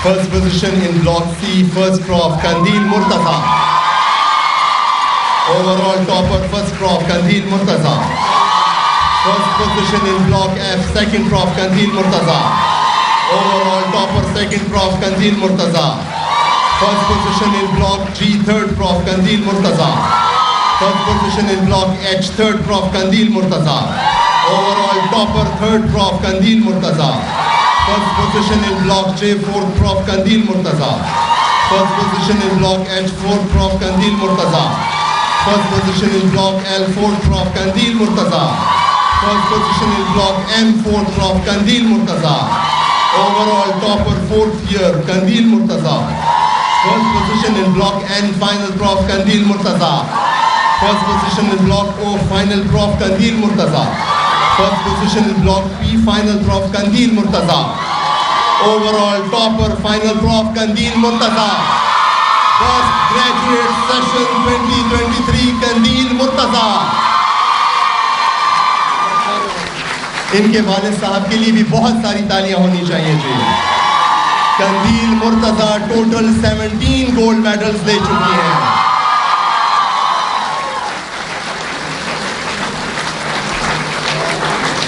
First position in Block C, First Prof, Kandil Murtaza. Overall topper, First Prof, Kandil Murtaza. First position in Block F, Second Prof, Kandil Murtaza. Overall topper, Second Prof, Kandil Murtaza. First position in Block G, Third Prof, Kandil Murtaza. First position in Block H, Third Prof, Kandil Murtaza. Overall topper, Third Prof, Kandil Murtaza. First position in Block J, 4th Prof, Kandil Murtaza. First position in Block H, 4th Prof, Kandil Murtaza. First position in Block L, 4th Prof, Kandil Murtaza. First position in Block M, 4th Prof, Kandil Murtaza. Overall topper, 4th year, Kandil Murtaza. First position in Block N, Final Prof, Kandil Murtaza. First position in Block O, Final Prof, Kandil Murtaza. First position in Block P, Final Prof, Kandil Murtaza. Overall topper, Final Prof, Kandil Murtaza. First graduate session 2023, Kandil Murtaza. इनके वालिद साहब के लिए भी बहुत सारी तालियां होनी चाहिए जी. कंदील मुर्तजा टोटल 17 गोल्ड मेडल्स ले चुकी हैं.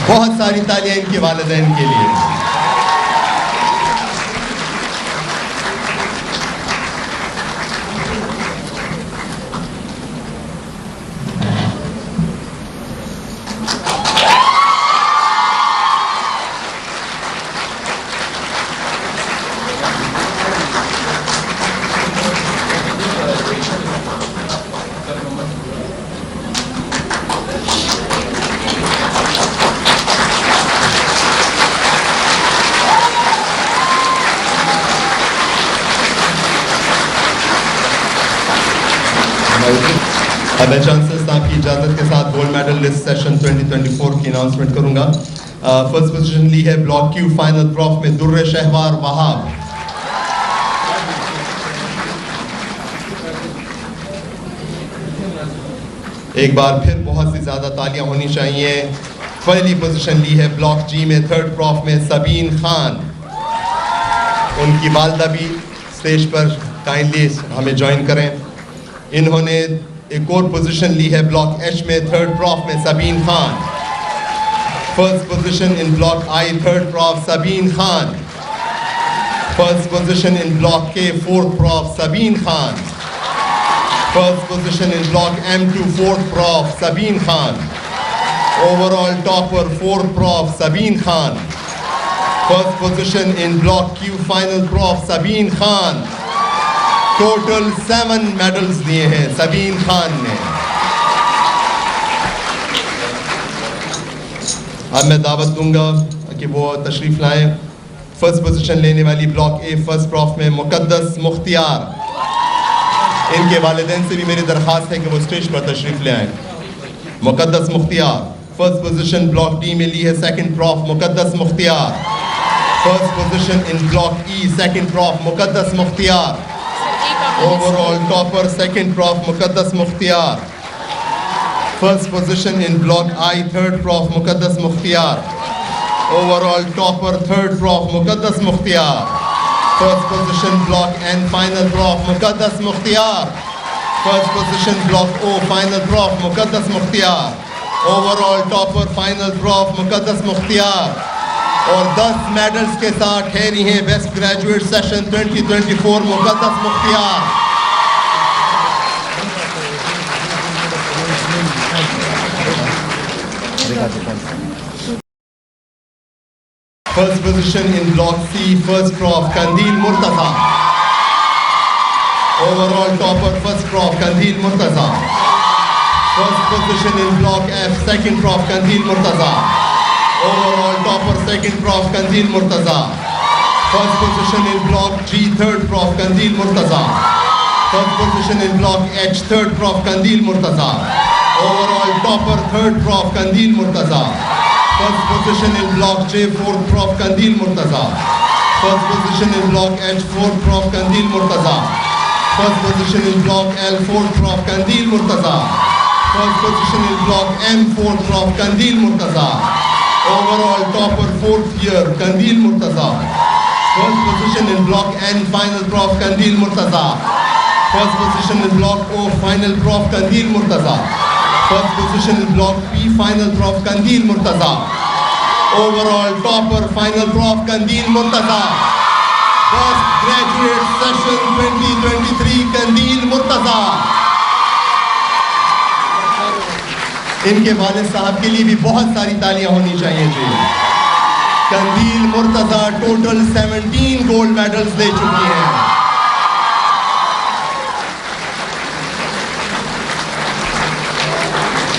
बहुत सारी तालियां इनके वालिदैन के लिए. अब मैं चांसलर साहब की इजाज़त के साथ गोल्ड मेडल लिस्ट सेशन 2024 की अनाउंसमेंट करूंगा. फर्स्ट पोजीशन ली है ब्लॉक क्यू फाइनल प्रॉफ में दुर्र शहवार वहाब. एक बार फिर बहुत सी ज़्यादा तालियां होनी चाहिए. पहली पोजीशन ली है ब्लॉक जी में थर्ड प्रॉफ में सबीन खान. उनकी वालदा भी स्टेज पर काइंडली हमें ज्वाइन करें. इन्होंने एक और पोजीशन ली है ब्लॉक एच में थर्ड प्रॉफ में Sabeen Khan. First position in block I third prof Sabeen Khan. First position in block K fourth prof Sabeen Khan. First position in block M2 fourth prof Sabeen Khan. Overall topper fourth prof Sabeen Khan. First position in block Q final prof Sabeen Khan. Total 7 medals दिए हैं सबीन खान ने. अब मैं दावत दूंगा कि वो तशरीफ लाएं. फर्स्ट पोजीशन लेने वाली ब्लॉक ए फर्स्ट प्रॉफ में मुकद्दस मुख्तियार. इनके वालिदैन से भी मेरी दरख्वास्त है कि वो स्टेज पर तशरीफ ले आएं. Muqaddas Mukhtiar. First position block D में ली है second prof Muqaddas Mukhtiar. First position in block E second prof Muqaddas Mukhtiar. Overall topper second prof Muqaddas Mukhtiyar. First position in block I third prof Muqaddas Mukhtiyar. Overall topper third prof Muqaddas Mukhtiyar. First position block N final prof Muqaddas Mukhtiyar. First position block O final prof Muqaddas Mukhtiyar. Overall topper final prof Muqaddas Mukhtiyar. और 10 medals के साथ ठहरी हैं best graduate session 2024 Muqaddas Mukhtiar. First position in block C first prof Qandeel Murtaza. Overall topper first prof Qandeel Murtaza. First position in block F second prof Qandeel Murtaza. Overall topper second prof Kandil Murtaza. First position in block G third prof Kandil Murtaza. First position in block H third prof Kandil Murtaza. Overall topper third prof Kandil Murtaza. First position in block J fourth prof Kandil Murtaza. First position in block H fourth prof Kandil Murtaza. First position in block L fourth prof Kandil Murtaza. First position in block M fourth prof Kandil Murtaza. Overall topper 4th year Kandil Murtaza. First position in block N, final Prof Kandil Murtaza. First position in block O, final Prof Kandil Murtaza. First position in block P, final Prof Kandil Murtaza. Overall topper, final Prof Kandil Murtaza. First graduate session 2023 Kandil Murtaza. इनके वालिद साहब के लिए भी बहुत सारी तालियां होनी चाहिए जी. कंदील मुर्तजा टोटल 17 गोल्ड मेडल्स ले चुकी हैं.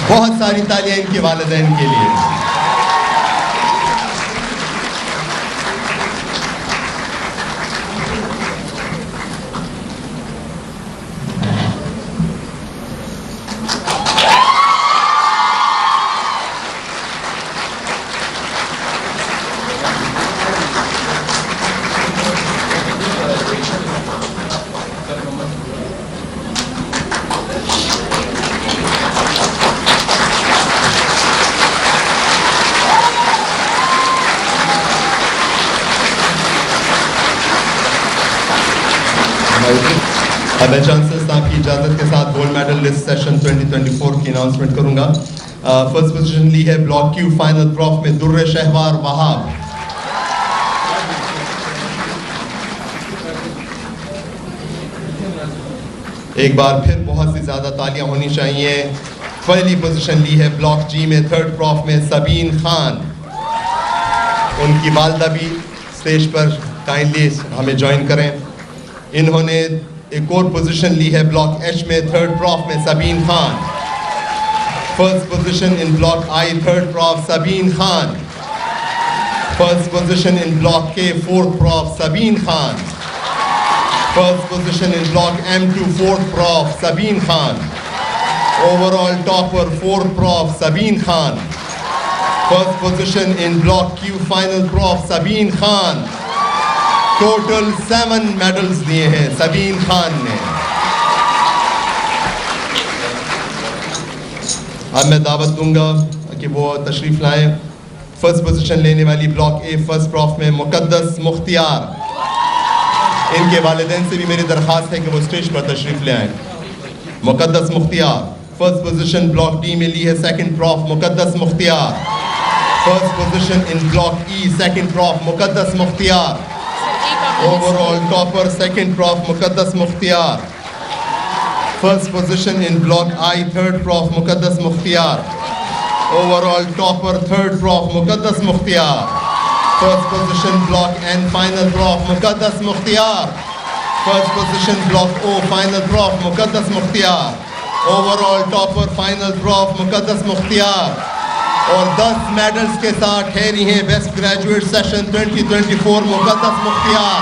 बहुत सारी तालियां इनके वालिदैन के लिए. अब मैं चांसलर साहब की इजाज़त के साथ गोल्ड मेडल लिस्ट सेशन 2024 की अनाउंसमेंट करूंगा. फर्स्ट पोजीशन ली है ब्लॉक क्यू फाइनल प्रॉफ में दुर्र शहवार वहाब. एक बार फिर बहुत सी ज़्यादा तालियां होनी चाहिए. पहली पोजीशन ली है ब्लॉक जी में थर्ड प्रॉफ में सबीन खान. उनकी वालदा भी स्टेज पर काइंडली हमें ज्वाइन करें. इन्होंने एक और पोजीशन ली है ब्लॉक एच में थर्ड प्रॉफ में Sabeen Khan. First position in block I third prof Sabeen Khan. First position in block K fourth prof Sabeen Khan. First position in block M2 fourth prof Sabeen Khan. Overall topper fourth prof Sabeen Khan. First position in block Q final prof Sabeen Khan. Total 7 medals दिए हैं सबीन खान ने. अब मैं दावत दूंगा कि वो तशरीफ लाएं. फर्स्ट पोजीशन लेने वाली ब्लॉक ए फर्स्ट प्रॉफ में मुकद्दस मुख्तियार. इनके वालिदैन से भी मेरी दरख्वास्त है कि वो स्टेज पर तशरीफ ले आएं. Muqaddas Mukhtiar. First position block D में ली है second prof Muqaddas Mukhtiar. First position in block E second prof Muqaddas Mukhtiar. Overall topper second prof Muqaddas Mukhtiyar. First position in block I third prof Muqaddas Mukhtiyar. Overall topper third prof Muqaddas Mukhtiyar. First position block N final prof Muqaddas Mukhtiyar. First position block O final prof Muqaddas Mukhtiyar. Overall topper final prof Muqaddas Mukhtiyar. और 10 medals के साथ ठहरी हैं best graduate session 2024 Muqaddas Mukhtiar.